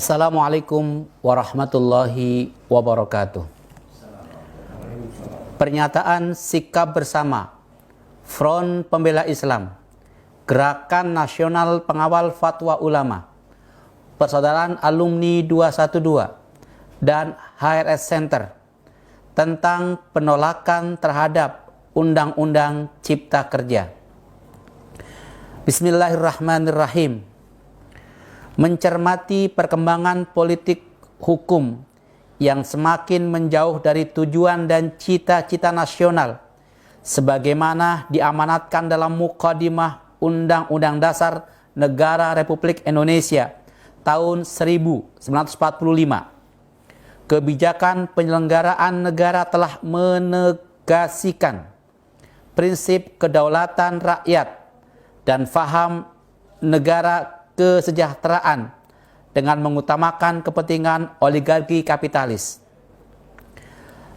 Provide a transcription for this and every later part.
Assalamualaikum warahmatullahi wabarakatuh. Pernyataan sikap bersama Front Pembela Islam, Gerakan Nasional Pengawal Fatwa Ulama, Persaudaraan Alumni 212, dan HRS Center tentang penolakan terhadap Undang-Undang Cipta Kerja. Bismillahirrahmanirrahim. Mencermati perkembangan politik hukum yang semakin menjauh dari tujuan dan cita-cita nasional sebagaimana diamanatkan dalam Muqaddimah Undang-Undang Dasar Negara Republik Indonesia tahun 1945. Kebijakan penyelenggaraan negara telah menegasikan prinsip kedaulatan rakyat dan faham negara kesejahteraan dengan mengutamakan kepentingan oligarki kapitalis.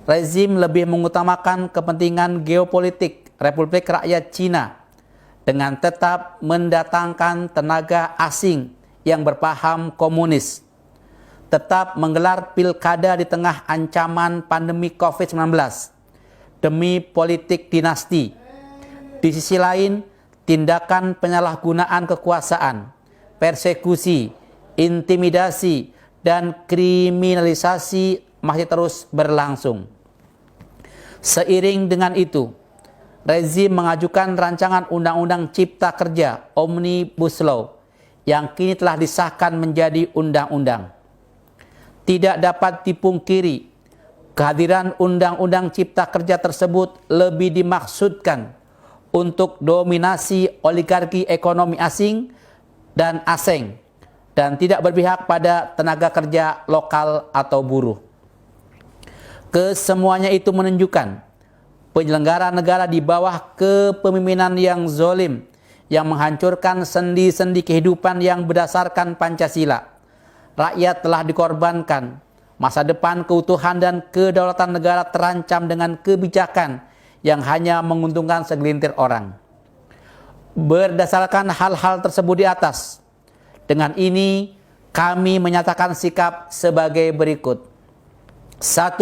Rezim lebih mengutamakan kepentingan geopolitik Republik Rakyat Cina dengan tetap mendatangkan tenaga asing yang berpaham komunis, tetap menggelar pilkada di tengah ancaman pandemi COVID-19 demi politik dinasti. Di sisi lain, tindakan penyalahgunaan kekuasaan, persekusi, intimidasi, dan kriminalisasi masih terus berlangsung. Seiring dengan itu, rezim mengajukan rancangan Undang-Undang Cipta Kerja Omnibus Law yang kini telah disahkan menjadi undang-undang. Tidak dapat dipungkiri, kehadiran Undang-Undang Cipta Kerja tersebut lebih dimaksudkan untuk dominasi oligarki ekonomi asing dan asing, dan tidak berpihak pada tenaga kerja lokal atau buruh. Kesemuanya itu menunjukkan penyelenggara negara di bawah kepemimpinan yang zalim, yang menghancurkan sendi-sendi kehidupan yang berdasarkan Pancasila. Rakyat telah dikorbankan, masa depan keutuhan dan kedaulatan negara terancam dengan kebijakan yang hanya menguntungkan segelintir orang. Berdasarkan hal-hal tersebut di atas, dengan ini kami menyatakan sikap sebagai berikut. 1.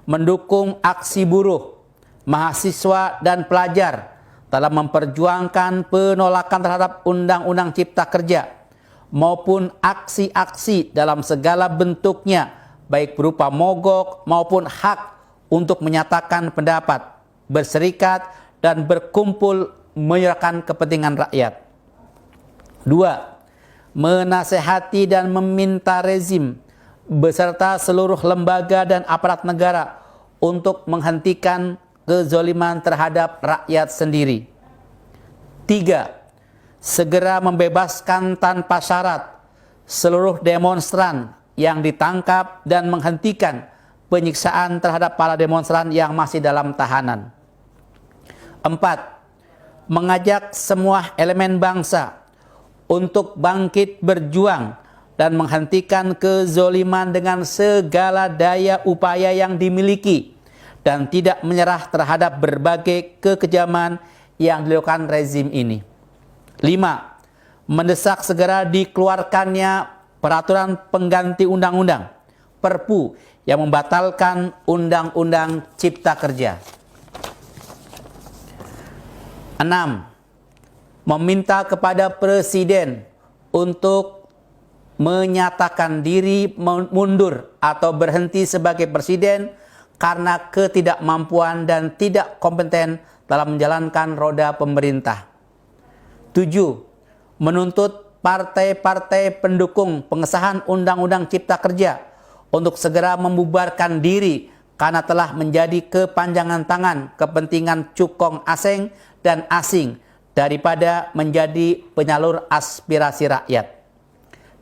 Mendukung aksi buruh, mahasiswa, dan pelajar dalam memperjuangkan penolakan terhadap Undang-Undang Cipta Kerja maupun aksi-aksi dalam segala bentuknya, baik berupa mogok maupun hak untuk menyatakan pendapat, berserikat, dan berkumpul menyuarakan kepentingan rakyat. 2. Menasehati dan meminta rezim beserta seluruh lembaga dan aparat negara untuk menghentikan kezaliman terhadap rakyat sendiri. 3. Segera membebaskan tanpa syarat seluruh demonstran yang ditangkap dan menghentikan penyiksaan terhadap para demonstran yang masih dalam tahanan. 4. Mengajak semua elemen bangsa untuk bangkit berjuang dan menghentikan kezoliman dengan segala daya upaya yang dimiliki dan tidak menyerah terhadap berbagai kekejaman yang dilakukan rezim ini. 5. Mendesak segera dikeluarkannya peraturan pengganti undang-undang Perpu yang membatalkan Undang-Undang Cipta Kerja. 6. Meminta kepada Presiden untuk menyatakan diri mundur atau berhenti sebagai Presiden karena ketidakmampuan dan tidak kompeten dalam menjalankan roda pemerintah. 7. Menuntut partai-partai pendukung pengesahan Undang-Undang Cipta Kerja untuk segera membubarkan diri karena telah menjadi kepanjangan tangan kepentingan cukong asing dan asing daripada menjadi penyalur aspirasi rakyat.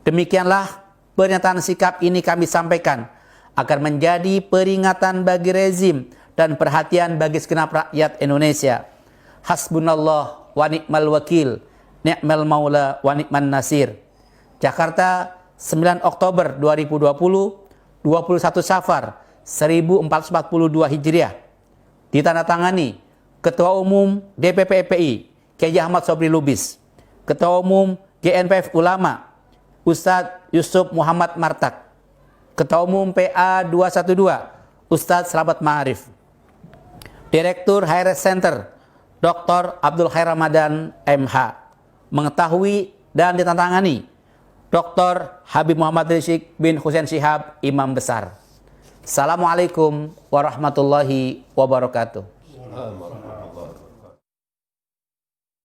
Demikianlah pernyataan sikap ini kami sampaikan agar menjadi peringatan bagi rezim dan perhatian bagi segenap rakyat Indonesia. Hasbunallah wa ni'mal wakil, ni'mal maula wa ni'man nasir. Jakarta, 9 Oktober 2020, 21 Safar 1442 Hijriah. Ditandatangani Ketua Umum DPP FPI Kiai Ahmad Sobri Lubis, Ketua Umum GNPF Ulama Ustadz Yusuf Muhammad Martak. Ketua Umum PA 212, Ustadz Slamet Ma'arif. Direktur HRS Center, Dr. Abdul Khair Ramadan MH. Mengetahui dan ditandatangani Dr. Habib Muhammad Rizik bin Husain Syihab, Imam Besar. Assalamualaikum warahmatullahi wabarakatuh.